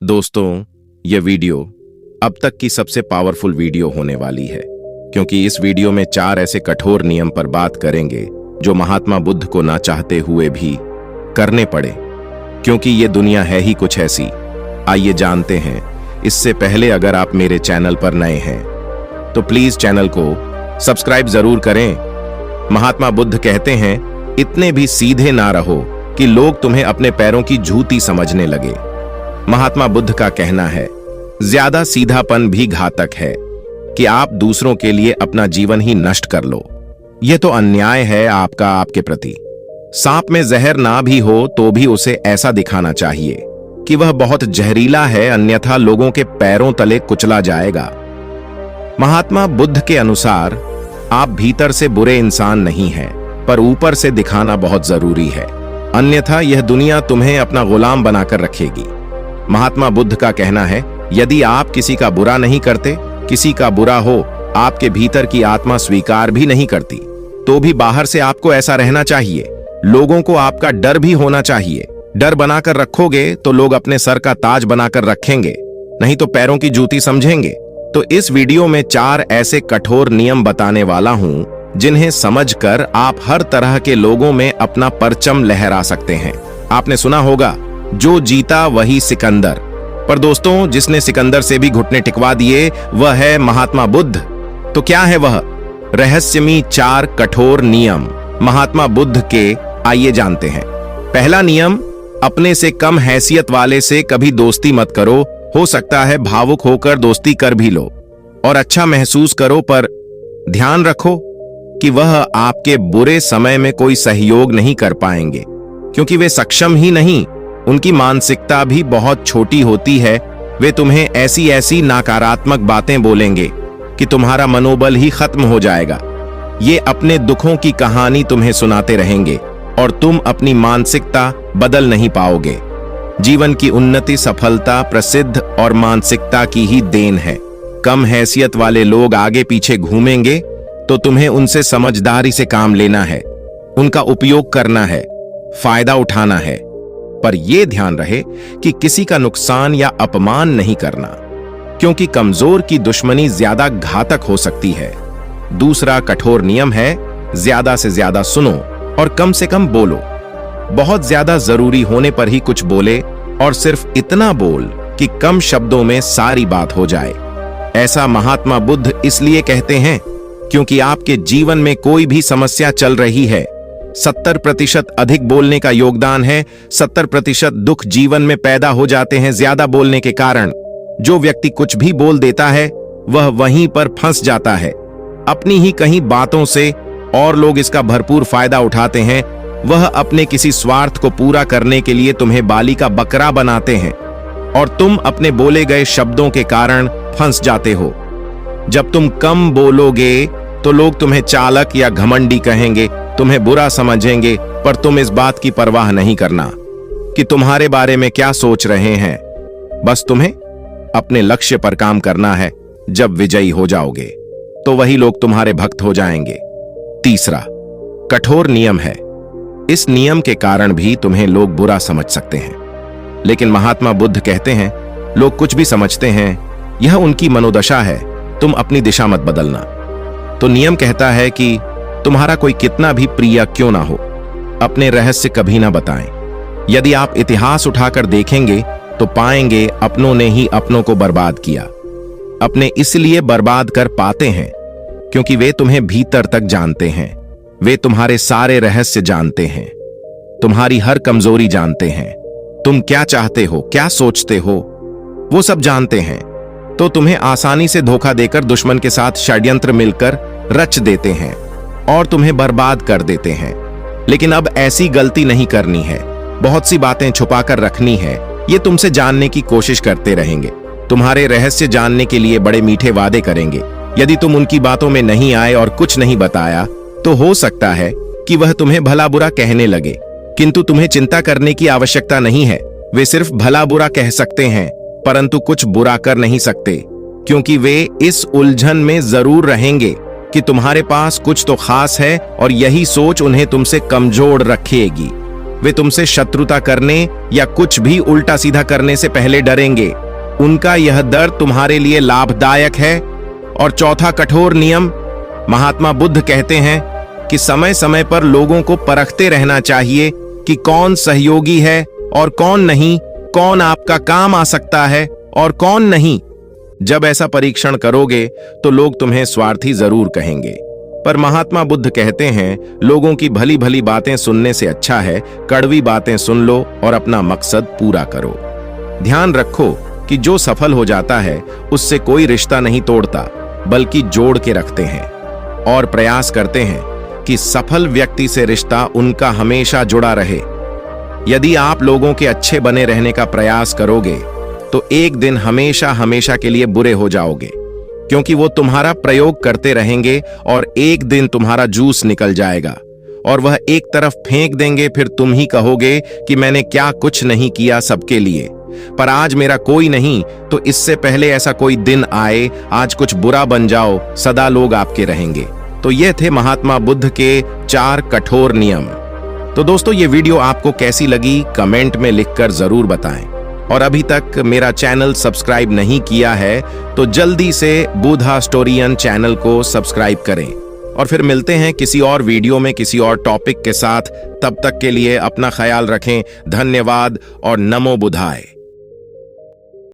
दोस्तों, यह वीडियो अब तक की सबसे पावरफुल वीडियो होने वाली है, क्योंकि इस वीडियो में 4 ऐसे कठोर नियम पर बात करेंगे जो महात्मा बुद्ध को ना चाहते हुए भी करने पड़े, क्योंकि ये दुनिया है ही कुछ ऐसी। आइए जानते हैं। इससे पहले अगर आप मेरे चैनल पर नए हैं तो प्लीज चैनल को सब्सक्राइब जरूर करें। महात्मा बुद्ध कहते हैं, इतने भी सीधे ना रहो कि लोग तुम्हें अपने पैरों की जूती समझने लगे। महात्मा बुद्ध का कहना है, ज्यादा सीधापन भी घातक है कि आप दूसरों के लिए अपना जीवन ही नष्ट कर लो। यह तो अन्याय है आपके प्रति। सांप में जहर ना भी हो तो भी उसे ऐसा दिखाना चाहिए कि वह बहुत जहरीला है, अन्यथा लोगों के पैरों तले कुचला जाएगा। महात्मा बुद्ध के अनुसार आप भीतर से बुरे इंसान नहीं हैं, पर ऊपर से दिखाना बहुत जरूरी है, अन्यथा यह दुनिया तुम्हें अपना गुलाम बनाकर रखेगी। महात्मा बुद्ध का कहना है, यदि आप किसी का बुरा नहीं करते, किसी का बुरा हो, आपके भीतर की आत्मा स्वीकार भी नहीं करती, तो भी बाहर से आपको ऐसा रहना चाहिए। लोगों को आपका डर भी होना चाहिए। डर बनाकर रखोगे तो लोग अपने सर का ताज बनाकर रखेंगे, नहीं तो पैरों की जूती समझेंगे। तो इस वीडियो में 4 ऐसे कठोर नियम बताने वाला हूं जिन्हें समझकर आप हर तरह के लोगों में अपना परचम लहरा सकते हैं। आपने सुना होगा, जो जीता वही सिकंदर, पर दोस्तों, जिसने सिकंदर से भी घुटने टिकवा दिए वह है महात्मा बुद्ध। तो क्या है वह रहस्यमयी 4 कठोर नियम महात्मा बुद्ध के? आइए जानते हैं। पहला नियम, अपने से कम हैसियत वाले से कभी दोस्ती मत करो। हो सकता है भावुक होकर दोस्ती कर भी लो और अच्छा महसूस करो, पर ध्यान रखो कि वह आपके बुरे समय में कोई सहयोग नहीं कर पाएंगे, क्योंकि वे सक्षम ही नहीं, उनकी मानसिकता भी बहुत छोटी होती है। वे तुम्हें ऐसी ऐसी नकारात्मक बातें बोलेंगे कि तुम्हारा मनोबल ही खत्म हो जाएगा। ये अपने दुखों की कहानी तुम्हें सुनाते रहेंगे और तुम अपनी मानसिकता बदल नहीं पाओगे। जीवन की उन्नति, सफलता, प्रसिद्ध और मानसिकता की ही देन है। कम हैसियत वाले लोग आगे पीछे घूमेंगे तो तुम्हें उनसे समझदारी से काम लेना है, उनका उपयोग करना है, फायदा उठाना है, पर यह ध्यान रहे कि किसी का नुकसान या अपमान नहीं करना, क्योंकि कमजोर की दुश्मनी ज्यादा घातक हो सकती है। दूसरा कठोर नियम है, ज्यादा से ज्यादा सुनो और कम से कम बोलो। बहुत ज्यादा जरूरी होने पर ही कुछ बोले और सिर्फ इतना बोल कि कम शब्दों में सारी बात हो जाए। ऐसा महात्मा बुद्ध इसलिए कहते हैं क्योंकि आपके जीवन में कोई भी समस्या चल रही है, 70% अधिक बोलने का योगदान है। 70% दुख जीवन में पैदा हो जाते हैं ज्यादा बोलने के कारण। जो व्यक्ति कुछ भी बोल देता है वह वहीं पर फंस जाता है अपनी ही कहीं बातों से, और लोग इसका भरपूर फायदा उठाते हैं। वह अपने किसी स्वार्थ को पूरा करने के लिए तुम्हें बाली का बकरा बनाते हैं और तुम अपने बोले गए शब्दों के कारण फंस जाते हो। जब तुम कम बोलोगे तो लोग तुम्हें चालक या घमंडी कहेंगे, तुम्हें बुरा समझेंगे, पर तुम इस बात की परवाह नहीं करना कि तुम्हारे बारे में क्या सोच रहे हैं। बस तुम्हें अपने लक्ष्य पर काम करना है। जब विजयी हो जाओगे तो वही लोग तुम्हारे भक्त हो जाएंगे। तीसरा कठोर नियम है, इस नियम के कारण भी तुम्हें लोग बुरा समझ सकते हैं, लेकिन महात्मा बुद्ध कहते हैं, लोग कुछ भी समझते हैं, यह उनकी मनोदशा है, तुम अपनी दिशा मत बदलना। तो नियम कहता है कि तुम्हारा कोई कितना भी प्रिय क्यों ना हो, अपने रहस्य कभी ना बताएं। यदि आप इतिहास उठाकर देखेंगे तो पाएंगे अपनों ने ही अपनों को बर्बाद किया। अपने इसलिए बर्बाद कर पाते हैं क्योंकि वे तुम्हें भीतर तक जानते हैं। वे तुम्हारे सारे रहस्य जानते हैं, तुम्हारी हर कमजोरी जानते हैं, तुम क्या चाहते हो, क्या सोचते हो, वो सब जानते हैं। तो तुम्हें आसानी से धोखा देकर दुश्मन के साथ षड्यंत्र मिलकर रच देते हैं और तुम्हें बर्बाद कर देते हैं। लेकिन अब ऐसी गलती नहीं करनी है। बहुत सी बातें छुपाकर रखनी है। ये तुमसे जानने की कोशिश करते रहेंगे, तुम्हारे रहस्य जानने के लिए बड़े मीठे वादे करेंगे। यदि तुम उनकी बातों में नहीं आए और कुछ नहीं बताया तो हो सकता है कि वह तुम्हें भला बुरा कहने लगे, किंतु तुम्हें चिंता करने की आवश्यकता नहीं है। वे सिर्फ भला बुरा कह सकते हैं, परंतु कुछ बुरा कर नहीं सकते, क्योंकि वे इस उलझन में जरूर रहेंगे कि तुम्हारे पास कुछ तो खास है और यही सोच उन्हें तुमसे कमजोर रखेगी। वे तुमसे शत्रुता करने या कुछ भी उल्टा सीधा करने से पहले डरेंगे। उनका यह डर तुम्हारे लिए लाभदायक है। और चौथा कठोर नियम, महात्मा बुद्ध कहते हैं कि समय समय पर लोगों को परखते रहना चाहिए कि कौन सहयोगी है और कौन नहीं, कौन आपका काम आ सकता है और कौन नहीं। जब ऐसा परीक्षण करोगे तो लोग तुम्हें स्वार्थी जरूर कहेंगे, पर महात्मा बुद्ध कहते हैं लोगों की भली भली बातें सुनने से अच्छा है कड़वी बातें सुन लो और अपना मकसद पूरा करो। ध्यान रखो कि जो सफल हो जाता है उससे कोई रिश्ता नहीं तोड़ता, बल्कि जोड़ के रखते हैं और प्रयास करते हैं कि सफल व्यक्ति से रिश्ता उनका हमेशा जुड़ा रहे। यदि आप लोगों के अच्छे बने रहने का प्रयास करोगे तो एक दिन हमेशा हमेशा के लिए बुरे हो जाओगे, क्योंकि वो तुम्हारा प्रयोग करते रहेंगे और एक दिन तुम्हारा जूस निकल जाएगा और वह एक तरफ फेंक देंगे। फिर तुम ही कहोगे कि मैंने क्या कुछ नहीं किया सबके लिए, पर आज मेरा कोई नहीं, तो इससे पहले ऐसा कोई दिन आए आज कुछ बुरा बन जाओ, सदा लोग आपके रहेंगे। तो ये थे महात्मा बुद्ध के 4 कठोर नियम। तो दोस्तों, ये वीडियो आपको कैसी लगी कमेंट में लिखकर जरूर बताएं। और अभी तक मेरा चैनल सब्सक्राइब नहीं किया है तो जल्दी से बुद्धा स्टोरियन चैनल को सब्सक्राइब करें। और फिर मिलते हैं किसी और वीडियो में किसी और टॉपिक के साथ। तब तक के लिए अपना ख्याल रखें। धन्यवाद और नमो बुद्धाय।